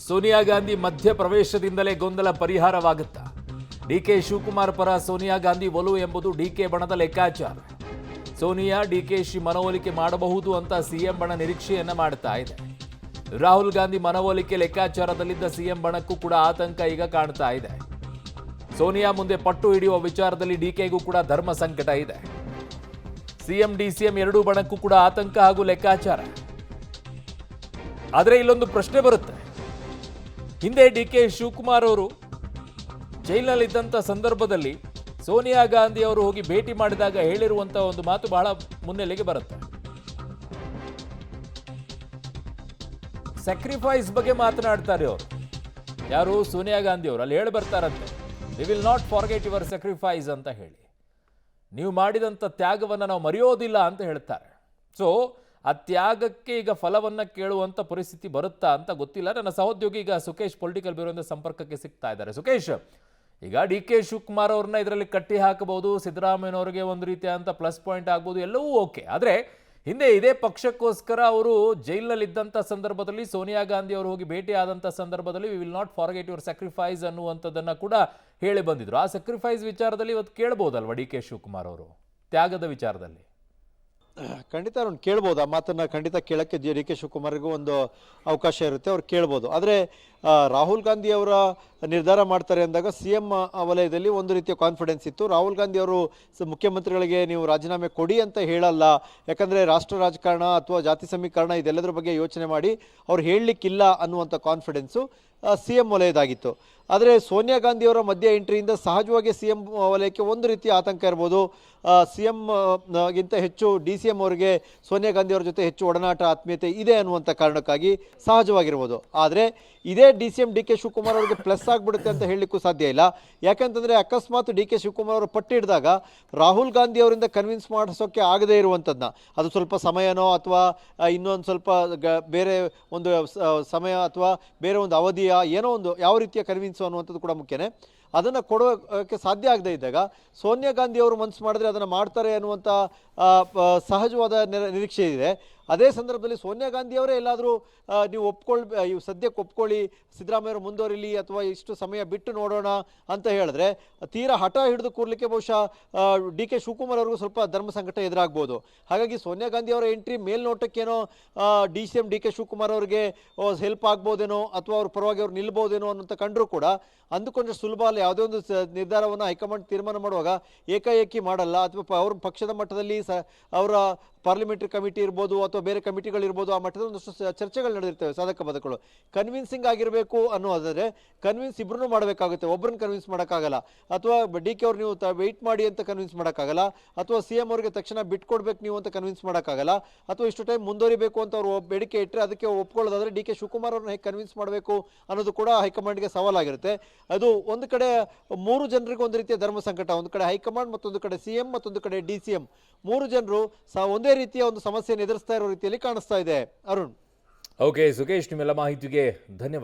ಸೋನಿಯಾ ಗಾಂಧಿ ಮಧ್ಯ ಪ್ರವೇಶದಿಂದಲೇ ಗೊಂದಲ ಪರಿಹಾರವಾಗುತ್ತಾ? ಡಿಕೆ ಶಿವಕುಮಾರ್ ಪರ ಸೋನಿಯಾ ಗಾಂಧಿ ಒಲವು ಎಂಬುದು ಡಿಕೆ ಬಣದ ಲೆಕ್ಕಾಚಾರ. ಸೋನಿಯಾ ಡಿಕೆಶಿ ಮನವೊಲಿಕೆ ಮಾಡಬಹುದು ಅಂತ ಸಿಎಂ ಬಣ ನಿರೀಕ್ಷೆಯನ್ನ ಮಾಡ್ತಾ ಇದೆ. ರಾಹುಲ್ ಗಾಂಧಿ ಮನವೊಲಿಕೆ ಲೆಕ್ಕಾಚಾರದಲ್ಲಿದ್ದ ಸಿಎಂ ಬಣಕ್ಕೂ ಕೂಡ ಆತಂಕ ಈಗ ಕಾಣ್ತಾ ಇದೆ. ಸೋನಿಯಾ ಮುಂದೆ ಪಟ್ಟು ಹಿಡಿಯುವ ವಿಚಾರದಲ್ಲಿ ಡಿಕೆಗೂ ಕೂಡ ಧರ್ಮ ಸಂಕಟ ಇದೆ. ಸಿಎಂ ಡಿಸಿಎಂ ಎರಡೂ ಬಣಕ್ಕೂ ಕೂಡ ಆತಂಕ ಹಾಗೂ ಲೆಕ್ಕಾಚಾರ. ಆದರೆ ಇಲ್ಲೊಂದು ಪ್ರಶ್ನೆ ಬರುತ್ತೆ. ಹಿಂದೆ ಡಿಕೆ ಶಿವಕುಮಾರ್ ಅವರು ಜೈಲಿನಲ್ಲಿದ್ದಂಥ ಸಂದರ್ಭದಲ್ಲಿ ಸೋನಿಯಾ ಗಾಂಧಿ ಅವರು ಹೋಗಿ ಭೇಟಿ ಮಾಡಿದಾಗ ಹೇಳಿರುವಂತಹ ಒಂದು ಮಾತು ಬಹಳ ಮುನ್ನೆಲೆಗೆ ಬರುತ್ತೆ. ಸ್ಯಾಕ್ರಿಫೈಸ್ ಬಗ್ಗೆ ಮಾತನಾಡ್ತಾರೆ ಅವರು. ಯಾರು? ಸೋನಿಯಾ ಗಾಂಧಿ ಅವರು ಅಲ್ಲಿ ಹೇಳಿ ಬರ್ತಾರಂತೆ, we will not forget your sacrifice ಅಂತ ಹೇಳಿ. ನೀವು ಮಾಡಿದಂಥ ತ್ಯಾಗವನ್ನು ನಾವು ಮರೆಯೋದಿಲ್ಲ ಅಂತ ಹೇಳ್ತಾರೆ. ಸೊ ಆ ತ್ಯಾಗಕ್ಕೆ ಈಗ ಫಲವನ್ನ ಕೇಳುವಂತ ಪರಿಸ್ಥಿತಿ ಬರುತ್ತಾ ಅಂತ ಗೊತ್ತಿಲ್ಲ. ನನ್ನ ಸಹೋದ್ಯೋಗಿ ಈಗ ಸುಖೇಶ್ ಪೊಲಿಟಿಕಲ್ ಬ್ಯೂರೋದಿಂದ ಸಂಪರ್ಕಕ್ಕೆ ಸಿಗ್ತಾ ಇದ್ದಾರೆ. ಸುಖೇಶ್, ಈಗ ಡಿ ಕೆ ಶಿವಕುಮಾರ್ ಅವ್ರನ್ನ ಇದರಲ್ಲಿ ಕಟ್ಟಿ ಹಾಕಬಹುದು, ಸಿದ್ದರಾಮಯ್ಯನವರಿಗೆ ಒಂದು ರೀತಿಯಾದಂಥ ಪ್ಲಸ್ ಪಾಯಿಂಟ್ ಆಗ್ಬೋದು, ಎಲ್ಲವೂ ಓಕೆ. ಆದರೆ ಹಿಂದೆ ಇದೇ ಪಕ್ಷಕ್ಕೋಸ್ಕರ ಅವರು ಜೈಲಿನಲ್ಲಿದ್ದಂಥ ಸಂದರ್ಭದಲ್ಲಿ ಸೋನಿಯಾ ಗಾಂಧಿ ಅವರು ಹೋಗಿ ಭೇಟಿ ಆದಂಥ ಸಂದರ್ಭದಲ್ಲಿ V will not forget your sacrifice ಅನ್ನುವಂಥದ್ದನ್ನು ಕೂಡ ಹೇಳಿ ಬಂದಿದ್ರು. ಆ ಸ್ಯಾಕ್ರಿಫೈಸ್ ವಿಚಾರದಲ್ಲಿ ಇವತ್ತು ಕೇಳ್ಬೋದಲ್ವಾ ಡಿ ಕೆ ಶಿವಕುಮಾರ್ ಅವರು ತ್ಯಾಗದ ವಿಚಾರದಲ್ಲಿ? ಖಂಡಿತ ಅವ್ರನ್ನ ಕೇಳ್ಬೋದು. ಆ ಮಾತನ್ನ ಖಂಡಿತ ಕೇಳಕ್ಕೆ ಡಿ ಕೆ ಶಿವಕುಮಾರ್ಗೂ ಒಂದು ಅವಕಾಶ ಇರುತ್ತೆ, ಅವ್ರು ಕೇಳ್ಬೋದು. ಆದರೆ ರಾಹುಲ್ ಗಾಂಧಿ ಅವರ ನಿರ್ಧಾರ ಮಾಡ್ತಾರೆ ಅಂದಾಗ CM ವಲಯದಲ್ಲಿ ಒಂದು ರೀತಿಯ ಕಾನ್ಫಿಡೆನ್ಸ್ ಇತ್ತು. ರಾಹುಲ್ ಗಾಂಧಿ ಅವರು ಮುಖ್ಯಮಂತ್ರಿಗಳಿಗೆ ನೀವು ರಾಜೀನಾಮೆ ಕೊಡಿ ಅಂತ ಹೇಳಲ್ಲ, ಯಾಕಂದರೆ ರಾಷ್ಟ್ರ ರಾಜಕಾರಣ ಅಥವಾ ಜಾತಿ ಸಮೀಕರಣ ಇದೆಲ್ಲದರ ಬಗ್ಗೆ ಯೋಚನೆ ಮಾಡಿ ಅವ್ರು ಹೇಳಲಿಕ್ಕಿಲ್ಲ ಅನ್ನುವಂಥ ಕಾನ್ಫಿಡೆನ್ಸು CM ವಲಯದಾಗಿತ್ತು. ಆದರೆ ಸೋನಿಯಾ ಗಾಂಧಿಯವರ ಮಧ್ಯ ಎಂಟ್ರಿಯಿಂದ ಸಹಜವಾಗಿ CM ವಲಯಕ್ಕೆ ಒಂದು ರೀತಿಯ ಆತಂಕ ಇರ್ಬೋದು. CM ಗಿಂತ ಹೆಚ್ಚು DCM ಅವರಿಗೆ ಸೋನಿಯಾ ಗಾಂಧಿ ಅವರ ಜೊತೆ ಹೆಚ್ಚು ಒಡನಾಟ ಆತ್ಮೀಯತೆ ಇದೆ ಅನ್ನುವಂಥ ಕಾರಣಕ್ಕಾಗಿ ಸಹಜವಾಗಿರ್ಬೋದು. ಆದರೆ ಇದೇ DCM ಡಿ ಕೆ ಶಿವಕುಮಾರ್ ಅವರಿಗೆ ಪ್ಲಸ್ ಆಗಿಬಿಡುತ್ತೆ ಅಂತ ಹೇಳಲಿಕ್ಕೂ ಸಾಧ್ಯ ಇಲ್ಲ. ಯಾಕಂತಂದರೆ ಅಕಸ್ಮಾತ್ ಡಿ ಕೆ ಶಿವಕುಮಾರ್ ಅವರು ಪಟ್ಟು ಹಿಡಿದಾಗ ರಾಹುಲ್ ಗಾಂಧಿ ಅವರಿಂದ ಕನ್ವಿನ್ಸ್ ಮಾಡಿಸೋಕ್ಕೆ ಆಗದೇ ಇರುವಂಥದ್ದನ್ನ, ಅದು ಸ್ವಲ್ಪ ಸಮಯನೋ ಅಥವಾ ಇನ್ನೊಂದು ಸ್ವಲ್ಪ ಬೇರೆ ಒಂದು ಸಮಯ ಅಥವಾ ಬೇರೆ ಒಂದು ಅವಧಿಯ ಏನೋ ಒಂದು ಯಾವ ರೀತಿಯ ಕನ್ವಿನ್ಸು ಅನ್ನುವಂಥದ್ದು ಕೂಡ ಮುಖ್ಯನೇ. ಅದನ್ನು ಕೊಡೋಕ್ಕೆ ಸಾಧ್ಯ ಆಗದೇ ಇದ್ದಾಗ ಸೋನಿಯಾ ಗಾಂಧಿ ಅವರು ಮನಸ್ಸು ಮಾಡಿದ್ರೆ ಅದನ್ನು ಮಾಡ್ತಾರೆ ಅನ್ನುವಂಥ ಸಹಜವಾದ ನಿರೀಕ್ಷೆ ಇದೆ. ಅದೇ ಸಂದರ್ಭದಲ್ಲಿ ಸೋನಿಯಾ ಗಾಂಧಿ ಅವರೇ ಎಲ್ಲಾದರೂ ನೀವು ಸದ್ಯಕ್ಕೆ ಒಪ್ಕೊಳ್ಳಿ, ಸಿದ್ದರಾಮಯ್ಯವರು ಮುಂದುವರಿಲಿ ಅಥವಾ ಇಷ್ಟು ಸಮಯ ಬಿಟ್ಟು ನೋಡೋಣ ಅಂತ ಹೇಳಿದ್ರೆ ತೀರಾ ಹಠ ಹಿಡಿದು ಕೂರ್ಲಿಕ್ಕೆ ಬಹುಶಃ ಡಿ ಕೆ ಶಿವಕುಮಾರ್ ಅವ್ರಿಗೂ ಸ್ವಲ್ಪ ಧರ್ಮ ಸಂಕಟ ಎದುರಾಗ್ಬೋದು. ಹಾಗಾಗಿ ಸೋನಿಯಾ ಗಾಂಧಿ ಅವರ ಎಂಟ್ರಿ ಮೇಲ್ನೋಟಕ್ಕೇನೋ DCM ಡಿ ಕೆ ಶಿವಕುಮಾರ್ ಅವರಿಗೆ ಹೆಲ್ಪ್ ಆಗ್ಬೋದೇನೋ ಅಥವಾ ಅವ್ರ ಪರವಾಗಿ ಅವ್ರು ನಿಲ್ಬೋದೇನೋ ಅನ್ನೋಂಥ ಕಂಡ್ರೂ ಕೂಡ ಅಂದುಕೊಂಡ್ರೆ ಸುಲಭ ಅಲ್ಲ. ಯಾವುದೇ ಒಂದು ನಿರ್ಧಾರವನ್ನು ಹೈಕಮಾಂಡ್ ತೀರ್ಮಾನ ಮಾಡುವಾಗ ಏಕಾಏಕಿ ಮಾಡಲ್ಲ. ಅಥವಾ ಅವ್ರ ಪಕ್ಷದ ಮಟ್ಟದಲ್ಲಿ ಅವರ ಪಾರ್ಲಿಮೆಂಟರಿ ಕಮಿಟಿ ಇರ್ಬೋದು ಅಥವಾ ಬೇರೆ ಕಮಿಟಿಗಳಿರ್ಬೋದು, ಆ ಮಟ್ಟದಲ್ಲಿ ಒಂದಷ್ಟು ಚರ್ಚೆಗಳು ನಡೆದಿರ್ತವೆ, ಸಾಧಕ ಬಾಧಕಗಳು. ಕನ್ವಿನ್ಸಿಂಗ್ ಆಗಿರಬೇಕು ಅನ್ನೋದಾದರೆ ಕನ್ವಿನ್ಸ್ ಇಬ್ಬರನ್ನೂ ಮಾಡಬೇಕಾಗುತ್ತೆ, ಒಬ್ಬರನ್ನ ಕನ್ವಿನ್ಸ್ ಮಾಡೋಕ್ಕಾಗಲ್ಲ. ಅಥವಾ ಡಿ ಕೆ ಅವ್ರು ನೀವು ವೆಯ್ಟ್ ಮಾಡಿ ಅಂತ ಕನ್ವಿನ್ಸ್ ಮಾಡೋಕ್ಕಾಗಲ್ಲ, ಅಥವಾ CM ಅವ್ರಿಗೆ ತಕ್ಷಣ ಬಿಟ್ಕೊಡ್ಬೇಕು ನೀವು ಅಂತ ಕನ್ವಿನ್ಸ್ ಮಾಡೋಕ್ಕಾಗಲ್ಲ, ಅಥವಾ ಇಷ್ಟು ಟೈಮ್ ಮುಂದುವರಿಬೇಕು ಅಂತ ಅವರು ಬೇಡಿಕೆ ಇಟ್ಟರೆ ಅದಕ್ಕೆ ಒಪ್ಕೊಳ್ಳೋದಾದರೆ ಡಿ ಕೆ ಶಿವಕುಮಾರ್ ಅವ್ರನ್ನ ಹೇಗೆ ಕನ್ವಿನ್ಸ್ ಮಾಡಬೇಕು ಅನ್ನೋದು ಕೂಡ ಹೈಕಮಾಂಡ್ಗೆ ಸವಾಲಾಗಿರುತ್ತೆ. ಅದು ಒಂದು ಕಡೆ ಮೂರು ಜನರಿಗೆ ಒಂದು ರೀತಿಯ ಧರ್ಮ ಸಂಕಟ, ಒಂದು ಕಡೆ ಹೈಕಮಾಂಡ್, ಮತ್ತೊಂದು ಕಡೆ CM, ಮತ್ತೊಂದು ಕಡೆ DCM. ಮೂರು ಜನರು ಒಂದೇ ರೀತಿಯ ಒಂದು ಸಮಸ್ಯೆಯನ್ನು ಎದುರಿಸ್ತಾ ಇರೋ ರೀತಿಯಲ್ಲಿ ಕಾಣಿಸ್ತಾ ಇದೆ. ಅರುಣ್. ಓಕೆ ಸುಖೇಶ್, ನಿಮ್ಮೆಲ್ಲ ಮಾಹಿತಿಗೆ ಧನ್ಯವಾದ.